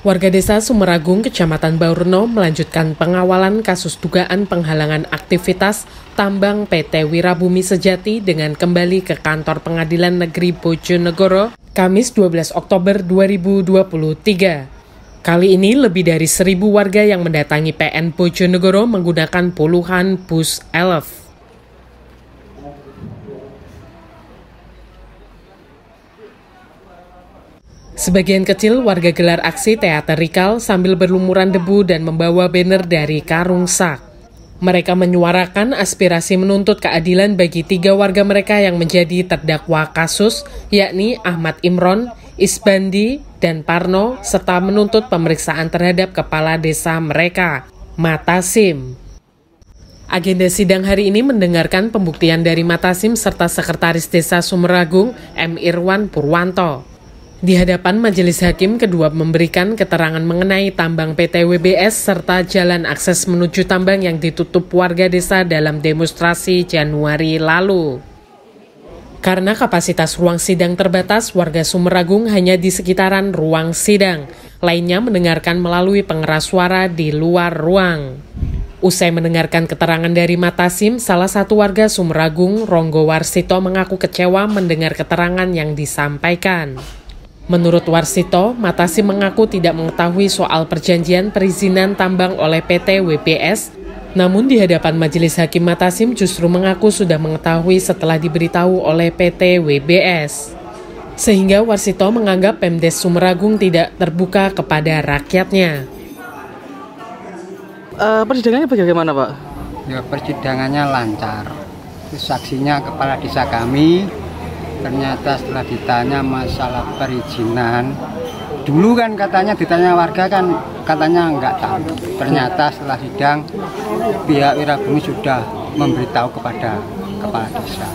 Warga desa Sumeragung, Kecamatan Baurno melanjutkan pengawalan kasus dugaan penghalangan aktivitas tambang PT Wirabumi Sejati dengan kembali ke kantor Pengadilan Negeri Bojonegoro, Kamis 12 Oktober 2023. Kali ini lebih dari 1.000 warga yang mendatangi PN Bojonegoro menggunakan puluhan bus elf. Sebagian kecil warga gelar aksi teatrikal sambil berlumuran debu dan membawa banner dari karung sak. Mereka menyuarakan aspirasi menuntut keadilan bagi 3 warga mereka yang menjadi terdakwa kasus, yakni Ahmad Imron, Isbandi, dan Parno, serta menuntut pemeriksaan terhadap kepala desa mereka, Matasim. Agenda sidang hari ini mendengarkan pembuktian dari Matasim serta Sekretaris Desa Sumeragung, M. Irwan Purwanto. Di hadapan majelis hakim, kedua memberikan keterangan mengenai tambang PT WBS serta jalan akses menuju tambang yang ditutup warga desa dalam demonstrasi Januari lalu. Karena kapasitas ruang sidang terbatas, warga Sumeragung hanya di sekitaran ruang sidang. Lainnya mendengarkan melalui pengeras suara di luar ruang. Usai mendengarkan keterangan dari Matasim, salah satu warga Sumeragung, Ronggo Warsito, mengaku kecewa mendengar keterangan yang disampaikan. Menurut Warsito, Matasim mengaku tidak mengetahui soal perjanjian perizinan tambang oleh PT WBS, namun di hadapan majelis hakim Matasim justru mengaku sudah mengetahui setelah diberitahu oleh PT WBS. Sehingga Warsito menganggap Pemdes Sumeragung tidak terbuka kepada rakyatnya. Persidangannya bagaimana, Pak? Ya, persidangannya lancar. Saksinya kepala desa kami. Ternyata setelah ditanya masalah perizinan, dulu kan katanya ditanya warga kan katanya nggak tahu. Ternyata setelah sidang pihak Wirabumi sudah memberitahu kepada kepala desa.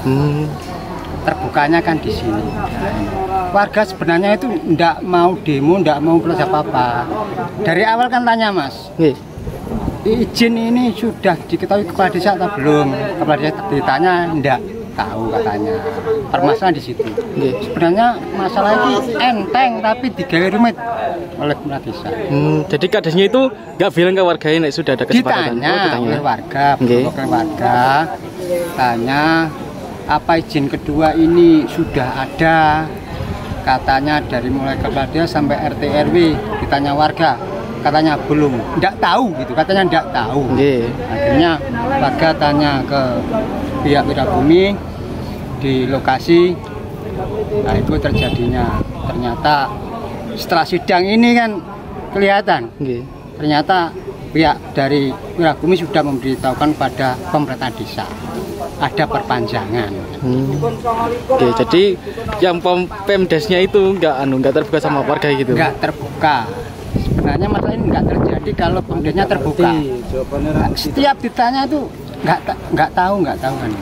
Terbukanya kan di sini. Warga sebenarnya itu nggak mau demo, nggak mau plus apa-apa. Dari awal kan tanya, Mas, izin ini sudah diketahui kepala desa atau belum? Kepala desa ditanya nggak tahu katanya. Permasalahan di situ. Sebenarnya masalah ini enteng tapi digawe rumit oleh kepala desa. Jadi kadesnya itu nggak bilang ke warga ini sudah ada kesepakatan. Ditanya oleh warga, tanya apa izin kedua ini sudah ada. Katanya dari mulai kepala desa sampai RT RW ditanya warga, katanya belum, enggak tahu gitu, katanya enggak tahu. Akhirnya warga tanya ke pihak Wirabumi di lokasi, nah itu terjadinya. Ternyata setelah sidang ini kan kelihatan, ternyata pihak dari Wirabumi sudah memberitahukan pada pemerintah desa ada perpanjangan. Jadi yang Pemdesnya itu nggak terbuka sama warga gitu? Nggak terbuka. Sebenarnya masalah ini nggak terjadi kalau Pemdesnya terbuka. Setiap ditanya itu nggak tahu kan.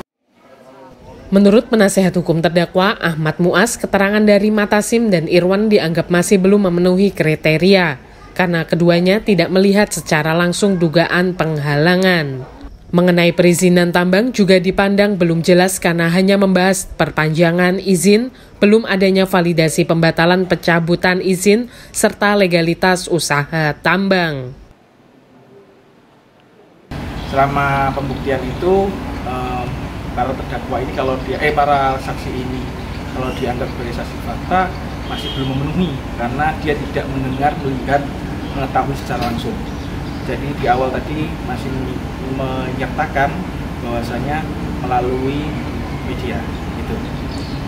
Menurut penasehat hukum terdakwa Ahmad Muas, keterangan dari Matasim dan Irwan dianggap masih belum memenuhi kriteria karena keduanya tidak melihat secara langsung dugaan penghalangan. Mengenai perizinan tambang juga dipandang belum jelas karena hanya membahas perpanjangan izin, belum adanya validasi pembatalan pencabutan izin, serta legalitas usaha tambang. Selama pembuktian itu, para terdakwa ini para saksi ini kalau dianggap sebagai saksi fakta masih belum memenuhi karena dia tidak mendengar, melihat, mengetahui secara langsung. Jadi di awal tadi masih menyertakan bahwasanya melalui media itu.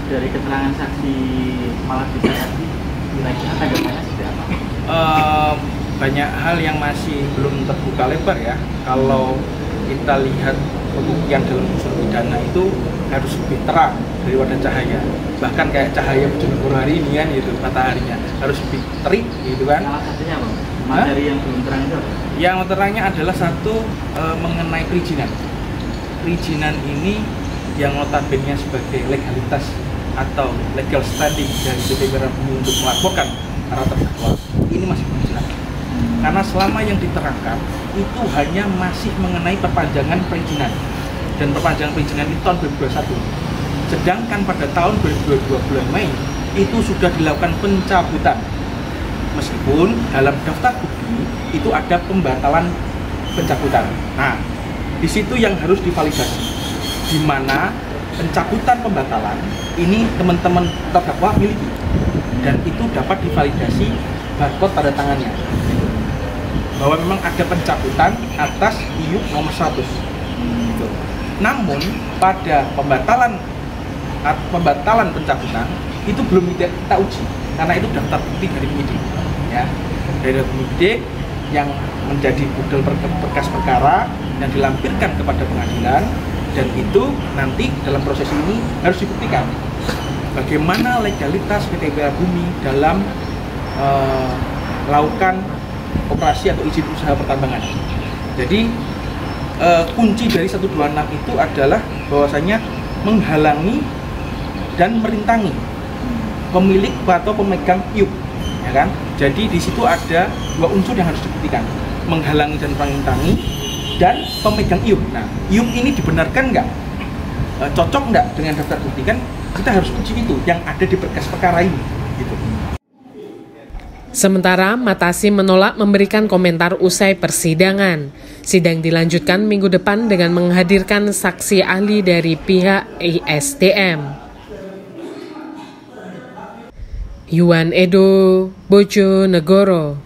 Dari keterangan saksi malah bisa kira-kira tanggapannya seperti apa? Banyak hal yang masih belum terbuka lebar ya. Kalau kita lihat pembuktian dalam unsur pidana itu harus lebih terang daripada cahaya. Bahkan kayak cahaya Bojonegoro hari ini kan gitu, mataharinya harus lebih terik gitu kan. Salah satunya apa? Materi yang belum terang itu apa? Yang terangnya adalah satu mengenai perizinan. Perizinan ini yang notabene sebagai legalitas atau legal standing dari PT Wirabumi untuk melaporkan para terdakwa ini masih belum jelas. Karena selama yang diterangkan itu hanya masih mengenai perpanjangan perizinan dan perpanjangan perizinan itu tahun 2021. Sedangkan pada tahun 2022 bulan Mei itu sudah dilakukan pencabutan Meskipun dalam daftar bukti itu ada pembatalan pencabutan. Nah, di situ yang harus divalidasi, di mana pencabutan pembatalan ini teman-teman terdakwa miliki, dan itu dapat divalidasi barcode tanda tangannya, bahwa memang ada pencabutan atas IUP nomor 100. Namun pada pembatalan pencabutan itu belum kita uji, karena itu daftar bukti dari penyidik, ya, dari penyidik yang menjadi budal berkas perkara yang dilampirkan kepada pengadilan, dan itu nanti dalam proses ini harus dibuktikan bagaimana legalitas PT PLA Bumi dalam melakukan operasi atau izin usaha pertambangan. Jadi kunci dari 126 itu adalah bahwasanya menghalangi dan merintangi pemilik atau pemegang IUP, ya kan? Jadi di situ ada dua unsur yang harus dibuktikan, menghalangi dan merintangi, dan pemegang IUP. Nah, IUP ini dibenarkan nggak? Cocok nggak dengan daftar bukti? Kan kita harus uji itu yang ada di berkas perkara ini, gitu. Sementara Matasim menolak memberikan komentar usai persidangan. Sidang dilanjutkan minggu depan dengan menghadirkan saksi ahli dari pihak ISDM. Yuan Edo, Bojonegoro.